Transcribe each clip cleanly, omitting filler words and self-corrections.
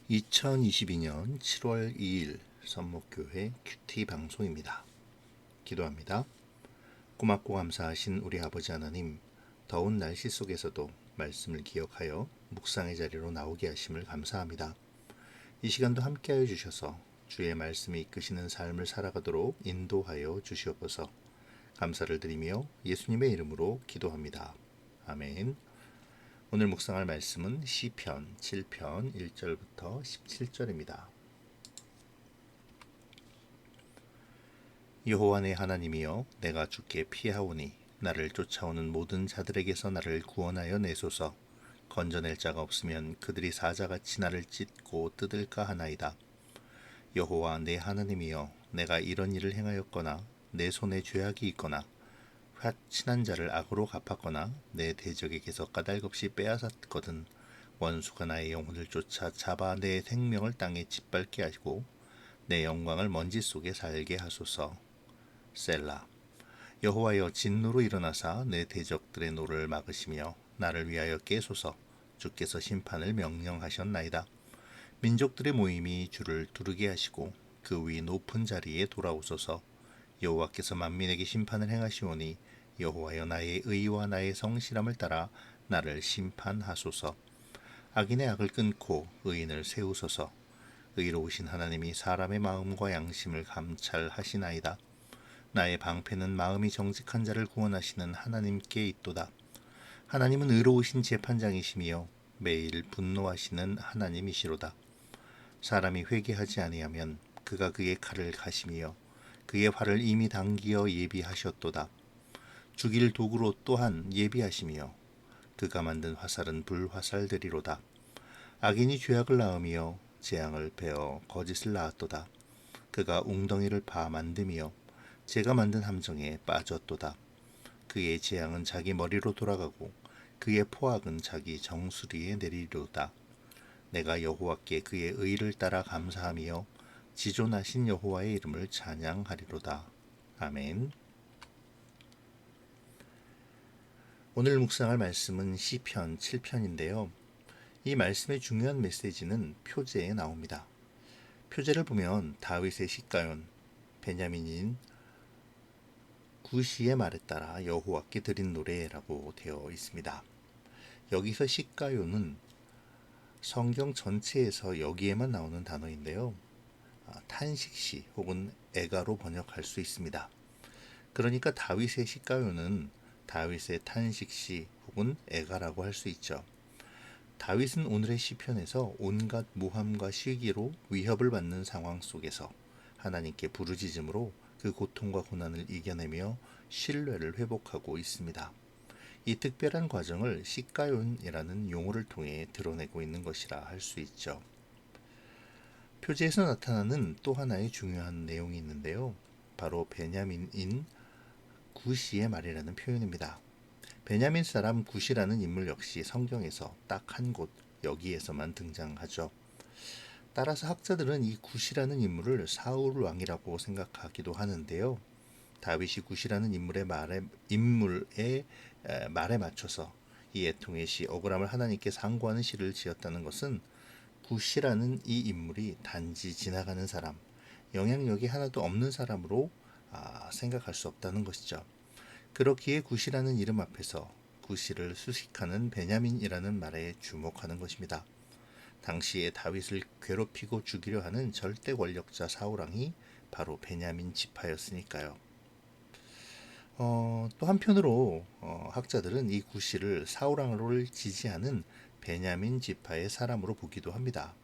2022년 7월 2일 선목교회 큐티 방송입니다. 기도합니다. 고맙고 감사하신 우리 아버지 하나님, 더운 날씨 속에서도 말씀을 기억하여 묵상의 자리로 나오게 하심을 감사합니다. 이 시간도 함께하여 주셔서 주의 말씀이 이끄시는 삶을 살아가도록 인도하여 주시옵소서. 감사를 드리며 예수님의 이름으로 기도합니다. 아멘. 오늘 묵상할 말씀은 시편 7편 1절부터 17절입니다. 여호와 내 하나님이여, 내가 주께 피하오니 나를 쫓아오는 모든 자들에게서 나를 구원하여 내소서. 건져낼 자가 없으면 그들이 사자같이 나를 찢고 뜯을까 하나이다. 여호와 내 하나님이여, 내가 이런 일을 행하였거나 내 손에 죄악이 있거나 친한 자를 악으로 갚았거나 내 대적에게서 까닭없이 빼앗았거든 원수가 나의 영혼을 쫓아 잡아 내 생명을 땅에 짓밟게 하시고 내 영광을 먼지 속에 살게 하소서. 셀라. 여호와여, 진노로 일어나사 내 대적들의 노를 막으시며 나를 위하여 깨소서. 주께서 심판을 명령하셨나이다. 민족들의 모임이 주를 두르게 하시고 그 위 높은 자리에 돌아오소서. 여호와께서 만민에게 심판을 행하시오니 여호와여, 나의 의와 나의 성실함을 따라 나를 심판하소서. 악인의 악을 끊고 의인을 세우소서. 의로우신 하나님이 사람의 마음과 양심을 감찰하시나이다. 나의 방패는 마음이 정직한 자를 구원하시는 하나님께 있도다. 하나님은 의로우신 재판장이시며 매일 분노하시는 하나님이시로다. 사람이 회개하지 아니하면 그가 그의 칼을 가시며 그의 활을 이미 당기어 예비하셨도다. 죽일 도구로 또한 예비하시며 그가 만든 화살은 불화살되리로다. 악인이 죄악을 낳으며 재앙을 베어 거짓을 낳았도다. 그가 웅덩이를 파 만듦이요 제가 만든 함정에 빠졌도다. 그의 재앙은 자기 머리로 돌아가고 그의 포악은 자기 정수리에 내리리로다. 내가 여호와께 그의 의를 따라 감사하며 지존하신 여호와의 이름을 찬양하리로다. 아멘. 오늘 묵상할 말씀은 시편 7편인데요. 이 말씀의 중요한 메시지는 표제에 나옵니다. 표제를 보면 다윗의 시가연, 베냐민인 구시의 말에 따라 여호와께 드린 노래라고 되어 있습니다. 여기서 시가요는 성경 전체에서 여기에만 나오는 단어인데요. 탄식시 혹은 애가로 번역할 수 있습니다. 그러니까 다윗의 시가요는 다윗의 탄식시 혹은 애가라고 할 수 있죠. 다윗은 오늘의 시편에서 온갖 모함과 시기로 위협을 받는 상황 속에서 하나님께 부르짖음으로 그 고통과 고난을 이겨내며 신뢰를 회복하고 있습니다. 이 특별한 과정을 시가연이라는 용어를 통해 드러내고 있는 것이라 할 수 있죠. 표제에서 나타나는 또 하나의 중요한 내용이 있는데요. 바로 베냐민인 구시의 말이라는 표현입니다. 베냐민 사람 구시라는 인물 역시 성경에서 딱 한 곳 여기에서만 등장하죠. 따라서 학자들은 이 구시라는 인물을 사울 왕이라고 생각하기도 하는데요. 다윗이 구시라는 인물의 말에 맞춰서 이 애통의 시 억울함을 하나님께 상고하는 시를 지었다는 것은 구시라는 이 인물이 단지 지나가는 사람, 영향력이 하나도 없는 사람으로 생각할 수 없다는 것이죠. 그렇기에 구시라는 이름 앞에서 구시를 수식하는 베냐민이라는 말에 주목하는 것입니다. 당시에 다윗을 괴롭히고 죽이려 하는 절대 권력자 사울왕이 바로 베냐민 지파였으니까요. 또 한편으로 학자들은 이 구시를 사울왕을 지지하는 베냐민 지파의 사람으로 보기도 합니다.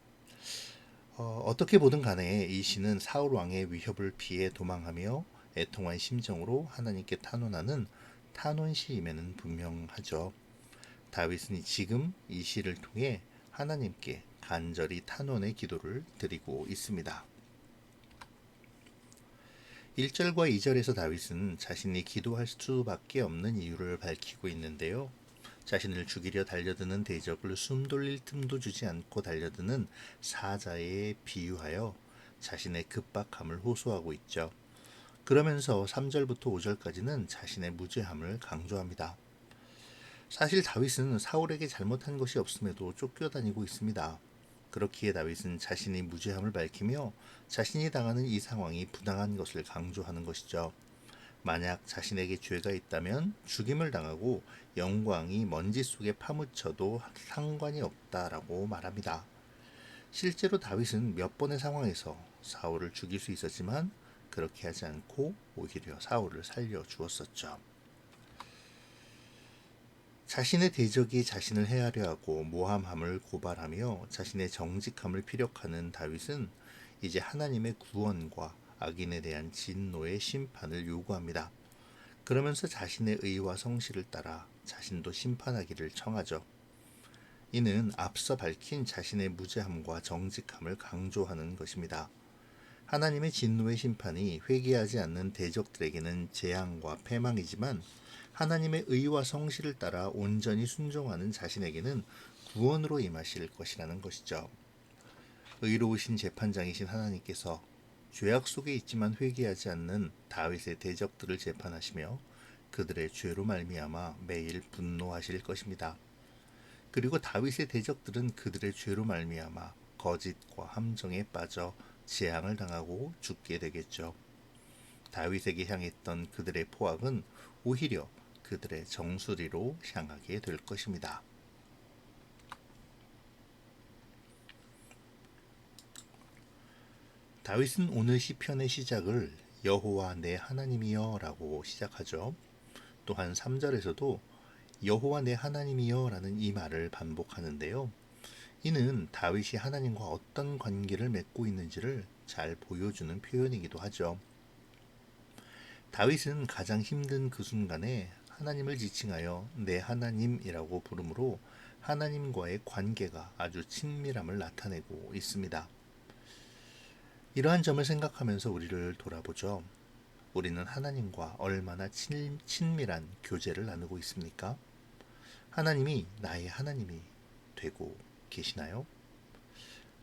어떻게 보든 간에 이 시는 사울왕의 위협을 피해 도망하며 애통한 심정으로 하나님께 탄원하는 탄원시임에는 분명하죠. 다윗은 지금 이 시를 통해 하나님께 간절히 탄원의 기도를 드리고 있습니다. 1절과 2절에서 다윗은 자신이 기도할 수밖에 없는 이유를 밝히고 있는데요. 자신을 죽이려 달려드는 대적을 숨 돌릴 틈도 주지 않고 달려드는 사자에 비유하여 자신의 급박함을 호소하고 있죠. 그러면서 3절부터 5절까지는 자신의 무죄함을 강조합니다. 사실 다윗은 사울에게 잘못한 것이 없음에도 쫓겨다니고 있습니다. 그렇기에 다윗은 자신의 무죄함을 밝히며 자신이 당하는 이 상황이 부당한 것을 강조하는 것이죠. 만약 자신에게 죄가 있다면 죽임을 당하고 영광이 먼지 속에 파묻혀도 상관이 없다라고 말합니다. 실제로 다윗은 몇 번의 상황에서 사울을 죽일 수 있었지만 그렇게 하지 않고 오히려 사울을 살려 주었었죠. 자신의 대적이 자신을 해하려 하고 모함함을 고발하며 자신의 정직함을 피력하는 다윗은 이제 하나님의 구원과 악인에 대한 진노의 심판을 요구합니다. 그러면서 자신의 의와 성실을 따라 자신도 심판하기를 청하죠. 이는 앞서 밝힌 자신의 무죄함과 정직함을 강조하는 것입니다. 하나님의 진노의 심판이 회개하지 않는 대적들에게는 재앙과 패망이지만 하나님의 의와 성실을 따라 온전히 순종하는 자신에게는 구원으로 임하실 것이라는 것이죠. 의로우신 재판장이신 하나님께서 죄악 속에 있지만 회개하지 않는 다윗의 대적들을 재판하시며 그들의 죄로 말미암아 매일 분노하실 것입니다. 그리고 다윗의 대적들은 그들의 죄로 말미암아 거짓과 함정에 빠져 재앙을 당하고 죽게 되겠죠. 다윗에게 향했던 그들의 포악은 오히려 그들의 정수리로 향하게 될 것입니다. 다윗은 오늘 시편의 시작을 여호와 내 하나님이여 라고 시작하죠. 또한 3절에서도 여호와 내 하나님이여 라는 이 말을 반복하는데요. 이는 다윗이 하나님과 어떤 관계를 맺고 있는지를 잘 보여주는 표현이기도 하죠. 다윗은 가장 힘든 그 순간에 하나님을 지칭하여 내 하나님이라고 부르므로 하나님과의 관계가 아주 친밀함을 나타내고 있습니다. 이러한 점을 생각하면서 우리를 돌아보죠. 우리는 하나님과 얼마나 친밀한 교제를 나누고 있습니까? 하나님이 나의 하나님이 되고 계시나요?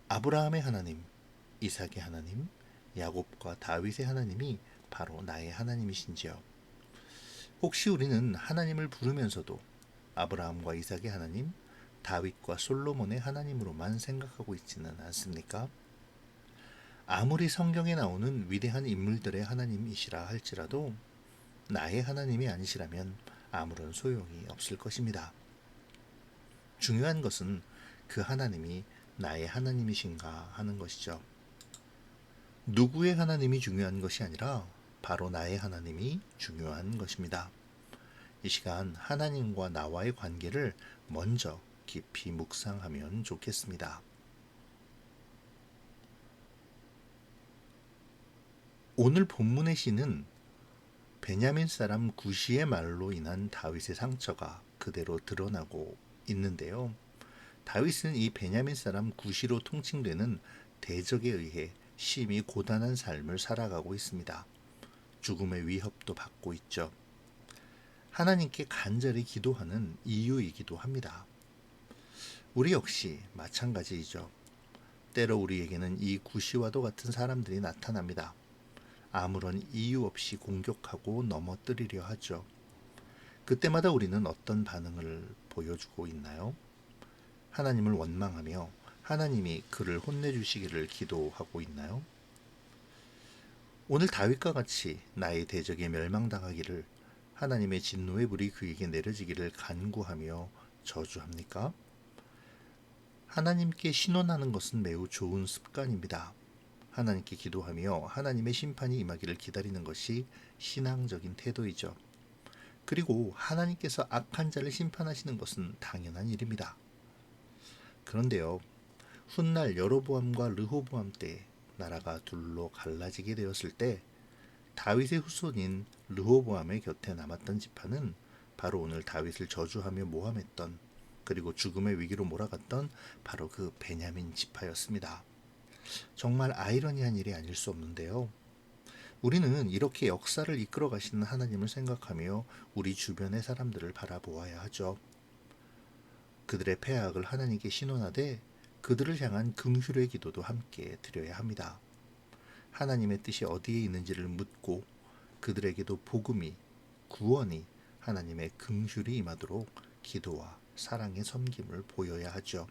아브라함의 하나님, 이삭의 하나님, 야곱과 다윗의 하나님이 바로 나의 하나님이신지요? 혹시 우리는 하나님을 부르면서도 아브라함과 이삭의 하나님, 다윗과 솔로몬의 하나님으로만 생각하고 있지는 않습니까? 아무리 성경에 나오는 위대한 인물들의 하나님이시라 할지라도 나의 하나님이 아니시라면 아무런 소용이 없을 것입니다. 중요한 것은 그 하나님이 나의 하나님이신가 하는 것이죠. 누구의 하나님이 중요한 것이 아니라 바로 나의 하나님이 중요한 것입니다. 이 시간 하나님과 나와의 관계를 먼저 깊이 묵상하면 좋겠습니다. 오늘 본문의 시는 베냐민 사람 구시의 말로 인한 다윗의 상처가 그대로 드러나고 있는데요. 다윗은 이 베냐민 사람 구시로 통칭되는 대적에 의해 심히 고단한 삶을 살아가고 있습니다. 죽음의 위협도 받고 있죠. 하나님께 간절히 기도하는 이유이기도 합니다. 우리 역시 마찬가지이죠. 때로 우리에게는 이 구시와도 같은 사람들이 나타납니다. 아무런 이유 없이 공격하고 넘어뜨리려 하죠. 그때마다 우리는 어떤 반응을 보여주고 있나요? 하나님을 원망하며 하나님이 그를 혼내주시기를 기도하고 있나요? 오늘 다윗과 같이 나의 대적에 멸망당하기를 하나님의 진노의 불이 그에게 내려지기를 간구하며 저주합니까? 하나님께 신원하는 것은 매우 좋은 습관입니다. 하나님께 기도하며 하나님의 심판이 임하기를 기다리는 것이 신앙적인 태도이죠. 그리고 하나님께서 악한 자를 심판하시는 것은 당연한 일입니다. 그런데요, 훗날 여로보암과 르호보암 때 나라가 둘로 갈라지게 되었을 때 다윗의 후손인 르호보암의 곁에 남았던 지파는 바로 오늘 다윗을 저주하며 모함했던 그리고 죽음의 위기로 몰아갔던 바로 그 베냐민 지파였습니다. 정말 아이러니한 일이 아닐 수 없는데요. 우리는 이렇게 역사를 이끌어 가시는 하나님을 생각하며 우리 주변의 사람들을 바라보아야 하죠. 그들의 패악을 하나님께 신원하되 그들을 향한 긍휼의 기도도 함께 드려야 합니다. 하나님의 뜻이 어디에 있는지를 묻고 그들에게도 복음이, 구원이, 하나님의 긍휼이 임하도록 기도와 사랑의 섬김을 보여야 하죠.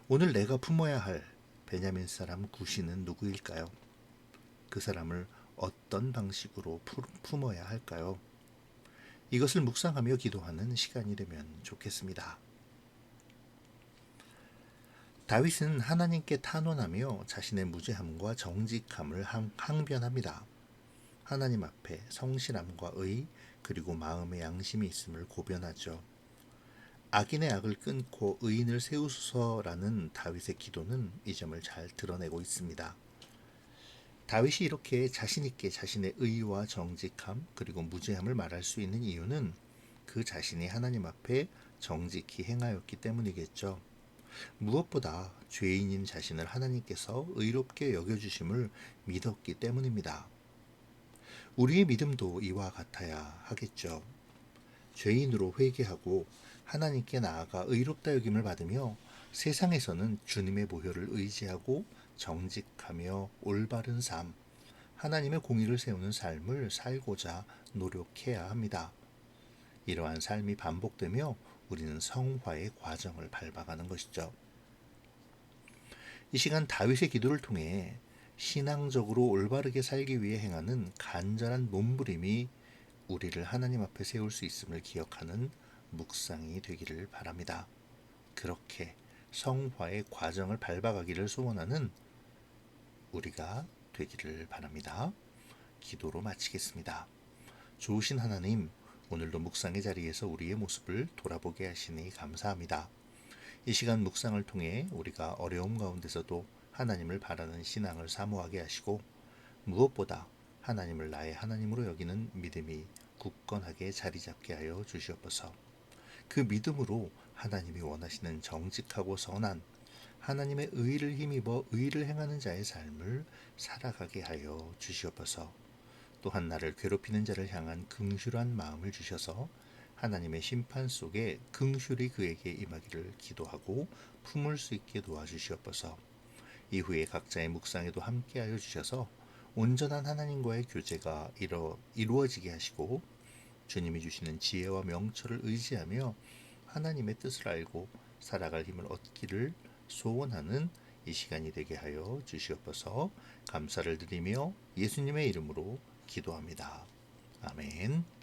오늘 내가 품어야 할 베냐민 사람 구시는 누구일까요? 그 사람을 어떤 방식으로 품어야 할까요? 이것을 묵상하며 기도하는 시간이 되면 좋겠습니다. 다윗은 하나님께 탄원하며 자신의 무죄함과 정직함을 항변합니다. 하나님 앞에 성실함과 의 그리고 마음의 양심이 있음을 고변하죠. 악인의 악을 끊고 의인을 세우소서라는 다윗의 기도는 이 점을 잘 드러내고 있습니다. 다윗이 이렇게 자신 있게 자신의 의와 정직함 그리고 무죄함을 말할 수 있는 이유는 그 자신이 하나님 앞에 정직히 행하였기 때문이겠죠. 무엇보다 죄인인 자신을 하나님께서 의롭게 여겨주심을 믿었기 때문입니다. 우리의 믿음도 이와 같아야 하겠죠. 죄인으로 회개하고 하나님께 나아가 의롭다 여김을 받으며 세상에서는 주님의 보혈을 의지하고 정직하며 올바른 삶, 하나님의 공의를 세우는 삶을 살고자 노력해야 합니다. 이러한 삶이 반복되며 우리는 성화의 과정을 밟아가는 것이죠. 이 시간 다윗의 기도를 통해 신앙적으로 올바르게 살기 위해 행하는 간절한 몸부림이 우리를 하나님 앞에 세울 수 있음을 기억하는 묵상이 되기를 바랍니다. 그렇게 성화의 과정을 밟아가기를 소원하는 우리가 되기를 바랍니다. 기도로 마치겠습니다. 좋으신 하나님, 오늘도 묵상의 자리에서 우리의 모습을 돌아보게 하시니 감사합니다. 이 시간 묵상을 통해 우리가 어려움 가운데서도 하나님을 바라는 신앙을 사모하게 하시고 무엇보다 하나님을 나의 하나님으로 여기는 믿음이 굳건하게 자리 잡게 하여 주시옵소서. 그 믿음으로 하나님이 원하시는 정직하고 선한 하나님의 의를 힘입어 의를 행하는 자의 삶을 살아가게 하여 주시옵소서. 또한 나를 괴롭히는 자를 향한 긍휼한 마음을 주셔서 하나님의 심판 속에 긍휼이 그에게 임하기를 기도하고 품을 수 있게 도와주시옵소서. 이후에 각자의 묵상에도 함께하여 주셔서 온전한 하나님과의 교제가 이루어지게 하시고 주님이 주시는 지혜와 명철을 의지하며 하나님의 뜻을 알고 살아갈 힘을 얻기를 소원하는 이 시간이 되게 하여 주시옵소서. 감사를 드리며 예수님의 이름으로 기도합니다. 아멘.